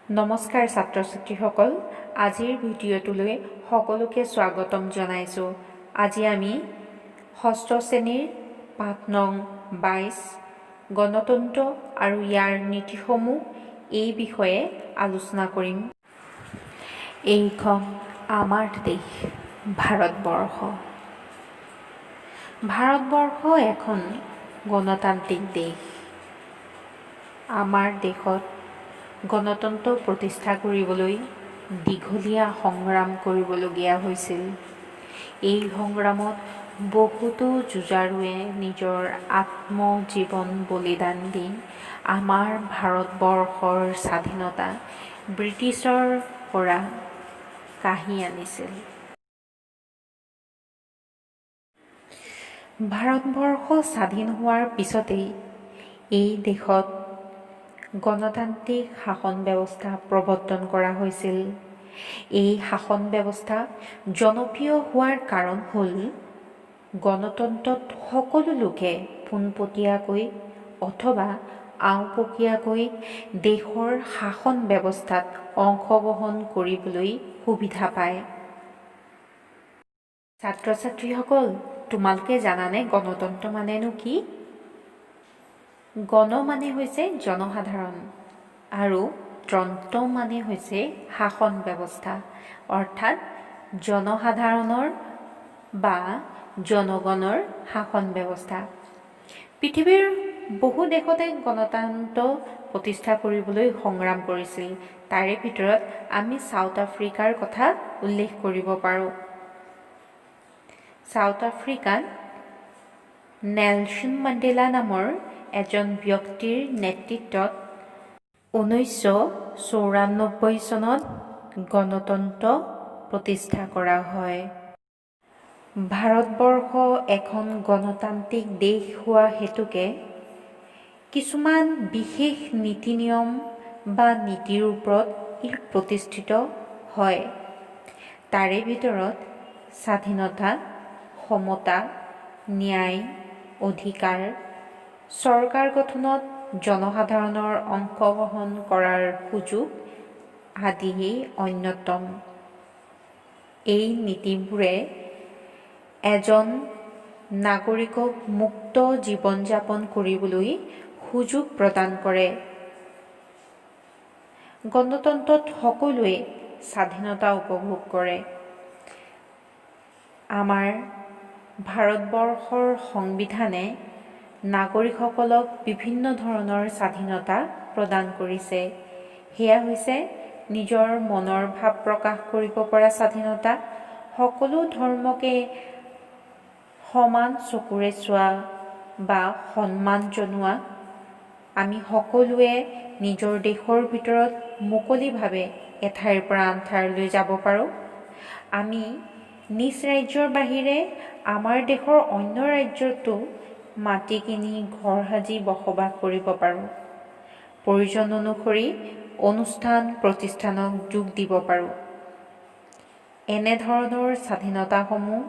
নমস্কাৰ ছাত্ৰ ছাত্ৰীসকল, আজিৰ ভিডিঅ'টোলৈ সকলোকে স্বাগতম জনাইছোঁ। আজি আমি ষষ্ঠ শ্ৰেণীৰ পাঠ নং 22 গণতন্ত্ৰ আৰু ইয়াৰ নীতিসমূহ এই বিষয়ে আলোচনা কৰিম। এইখন আমাৰ দেশ ভাৰতবৰ্ষ। ভাৰতবৰ্ষ এখন গণতান্ত্ৰিক দেশ। আমাৰ দেশত গণতন্ত্ৰ প্ৰতিষ্ঠা কৰিবলৈ দীঘলীয়া সংগ্ৰাম কৰিবলগীয়া হৈছিল। এই সংগ্ৰামত বহুতো যুঁজাৰুৱে নিজৰ আত্মজীৱন বলিদান দি আমাৰ ভাৰতবৰ্ষৰ স্বাধীনতা ব্ৰিটিছৰ পৰা কাঢ়ি আনিছিল। ভাৰতবৰ্ষ স্বাধীন হোৱাৰ পিছতেই এই দেশত গণতান্ত্ৰিক শাসন ব্যৱস্থা প্ৰৱৰ্তন কৰা হৈছিল। এই শাসন ব্যৱস্থা জনপ্ৰিয় হোৱাৰ কাৰণ হ'ল গণতন্ত্ৰত সকলো লোকে পোনপটীয়াকৈ অথবা আওপকীয়াকৈ দেশৰ শাসন ব্যৱস্থাত অংশগ্ৰহণ কৰিবলৈ সুবিধা পায়। ছাত্ৰ ছাত্ৰীসকল, তোমালোকে জানানে গণতন্ত্ৰ মানেনো কি? গণ মানে হৈছে জনসাধাৰণ আৰু তন্ত্ৰ মানে হৈছে শাসন ব্যৱস্থা, অৰ্থাৎ জনসাধাৰণৰ বা জনগণৰ শাসন ব্যৱস্থা। পৃথিৱীৰ বহু দেশতে গণতন্ত্ৰ প্ৰতিষ্ঠা কৰিবলৈ সংগ্ৰাম কৰিছিল। তাৰে ভিতৰত আমি চাউথ আফ্ৰিকাৰ কথা উল্লেখ কৰিব পাৰোঁ। চাউথ আফ্ৰিকাত নেলছন মেণ্ডেলা নামৰ এজন ব্যক্তিৰ নেতৃত্বত 1994 চনত গণতন্ত্ৰ প্ৰতিষ্ঠা কৰা হয়। ভাৰতবৰ্ষ এখন গণতান্ত্ৰিক দেশ হোৱা হেতুকে কিছুমান বিশেষ নীতি নিয়ম বা নীতিৰ ওপৰত ই প্ৰতিষ্ঠিত হয়। তাৰে ভিতৰত স্বাধীনতা, সমতা, ন্যায়, অধিকাৰ, চৰকাৰ গঠনত জনসাধাৰণৰ অংশগ্ৰহণ কৰাৰ সুযোগ আদিয়েই অন্যতম। এই নীতিবোৰে এজন নাগৰিকক মুক্ত জীৱন যাপন কৰিবলৈ সুযোগ প্ৰদান কৰে। গণতন্ত্ৰত সকলোৱে স্বাধীনতা উপভোগ কৰে। আমাৰ ভাৰতবৰ্ষৰ সংবিধানে নাগৰিকসকলক বিভিন্ন ধৰণৰ স্বাধীনতা প্ৰদান কৰিছে। সেয়া হৈছে নিজৰ মনৰ ভাৱ প্ৰকাশ কৰিব পৰা স্বাধীনতা, সকলো ধৰ্মকে সমান চকুৰে চোৱা বা সন্মান জনোৱা, আমি সকলোৱে নিজৰ দেশৰ ভিতৰত মুকলিভাৱে এঠাইৰ পৰা আন ঠাইলৈ যাব পাৰোঁ। আমি নিজ ৰাজ্যৰ বাহিৰে আমাৰ দেশৰ অন্য ৰাজ্যতো মাটি কিনি ঘৰ সাজি বসবাস কৰিব পাৰোঁ। প্ৰয়োজন অনুসৰি অনুষ্ঠান প্ৰতিষ্ঠানক যোগ দিব পাৰোঁ। এনেধৰণৰ স্বাধীনতাসমূহ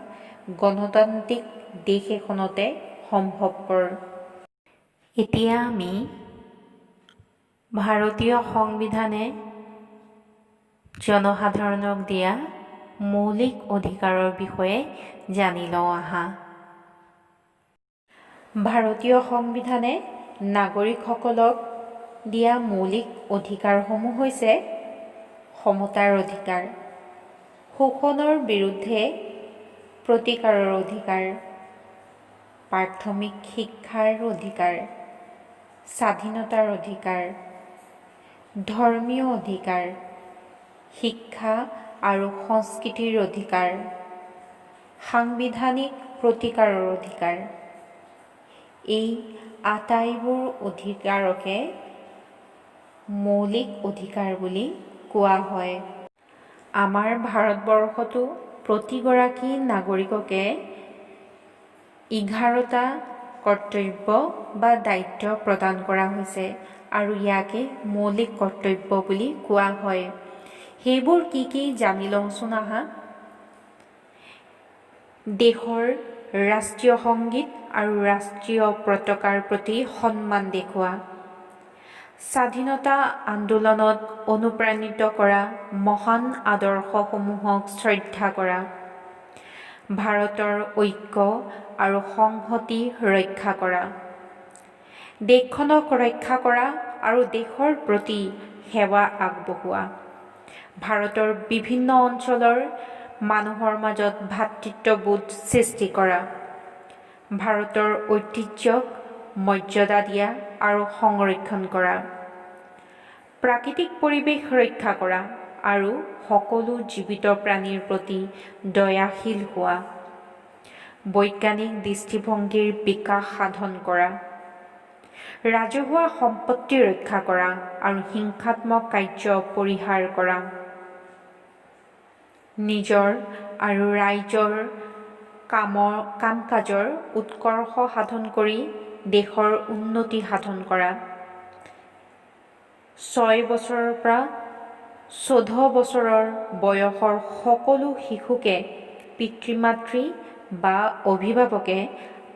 গণতান্ত্ৰিক দেশ এখনতে সম্ভৱপৰ। এতিয়া আমি ভাৰতীয় সংবিধানে জনসাধাৰণক দিয়া মৌলিক অধিকাৰৰ বিষয়ে জানি লওঁ আহা। ভাৰতীয় সংবিধানে নাগৰিকসকলক দিয়া মৌলিক অধিকাৰসমূহ হৈছে সমতাৰ অধিকাৰ, শোষণৰ বিৰুদ্ধে প্ৰতিকাৰৰ অধিকাৰ, প্ৰাথমিক শিক্ষাৰ অধিকাৰ, স্বাধীনতাৰ অধিকাৰ, ধৰ্মীয় অধিকাৰ, শিক্ষা আৰু সংস্কৃতিৰ অধিকাৰ, সাংবিধানিক প্ৰতিকাৰৰ অধিকাৰ। এই আটাইবোৰ অধিকাৰকে মৌলিক অধিকাৰ বুলি কোৱা হয়। আমাৰ ভাৰতবৰ্ষতো প্ৰতিগৰাকী নাগৰিককে 11টা কৰ্তব্য বা দায়িত্ব প্ৰদান কৰা হৈছে আৰু ইয়াকে মৌলিক কৰ্তব্য বুলি কোৱা হয়। সেইবোৰ কি কি জানি লওঁচোন আহা। দেশৰ ৰাষ্ট্ৰীয় সংগীত আৰু ৰাষ্ট্ৰীয় পতাকাৰ প্ৰতি সন্মান দেখুওৱা, স্বাধীনতা আন্দোলনত অনুপ্ৰাণিত কৰা মহান আদৰ্শসমূহক শ্ৰদ্ধা কৰা, ভাৰতৰ ঐক্য আৰু সংহতি ৰক্ষা কৰা, দেশখনক ৰক্ষা কৰা আৰু দেশৰ প্ৰতি সেৱা আগবঢ়োৱা, ভাৰতৰ বিভিন্ন অঞ্চলৰ মানুহৰ মাজত ভাতৃত্ববোধ সৃষ্টি কৰা, ভাৰতৰ ঐতিহ্যক মৰ্যাদা দিয়া আৰু সংৰক্ষণ কৰা, প্ৰাকৃতিক পৰিৱেশ ৰক্ষা কৰা আৰু সকলো জীৱিত প্ৰাণীৰ প্ৰতি দয়াশীল হোৱা, বৈজ্ঞানিক দৃষ্টিভংগীৰ বিকাশ সাধন কৰা, ৰাজহুৱা সম্পত্তি ৰক্ষা কৰা আৰু হিংসাত্মক কাৰ্য পৰিহাৰ কৰা, নিজৰ আৰু ৰাইজৰ কাম-কাজৰ উৎকৰ্ষ সাধন কৰি দেশৰ উন্নতি সাধন কৰা, 6 বছৰৰ পৰা 14 বছৰৰ বয়সৰ সকলো শিশুকে পিতৃ-মাতৃ বা অভিভাৱকে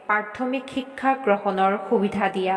প্ৰাথমিক শিক্ষা গ্ৰহণৰ সুবিধা দিয়া।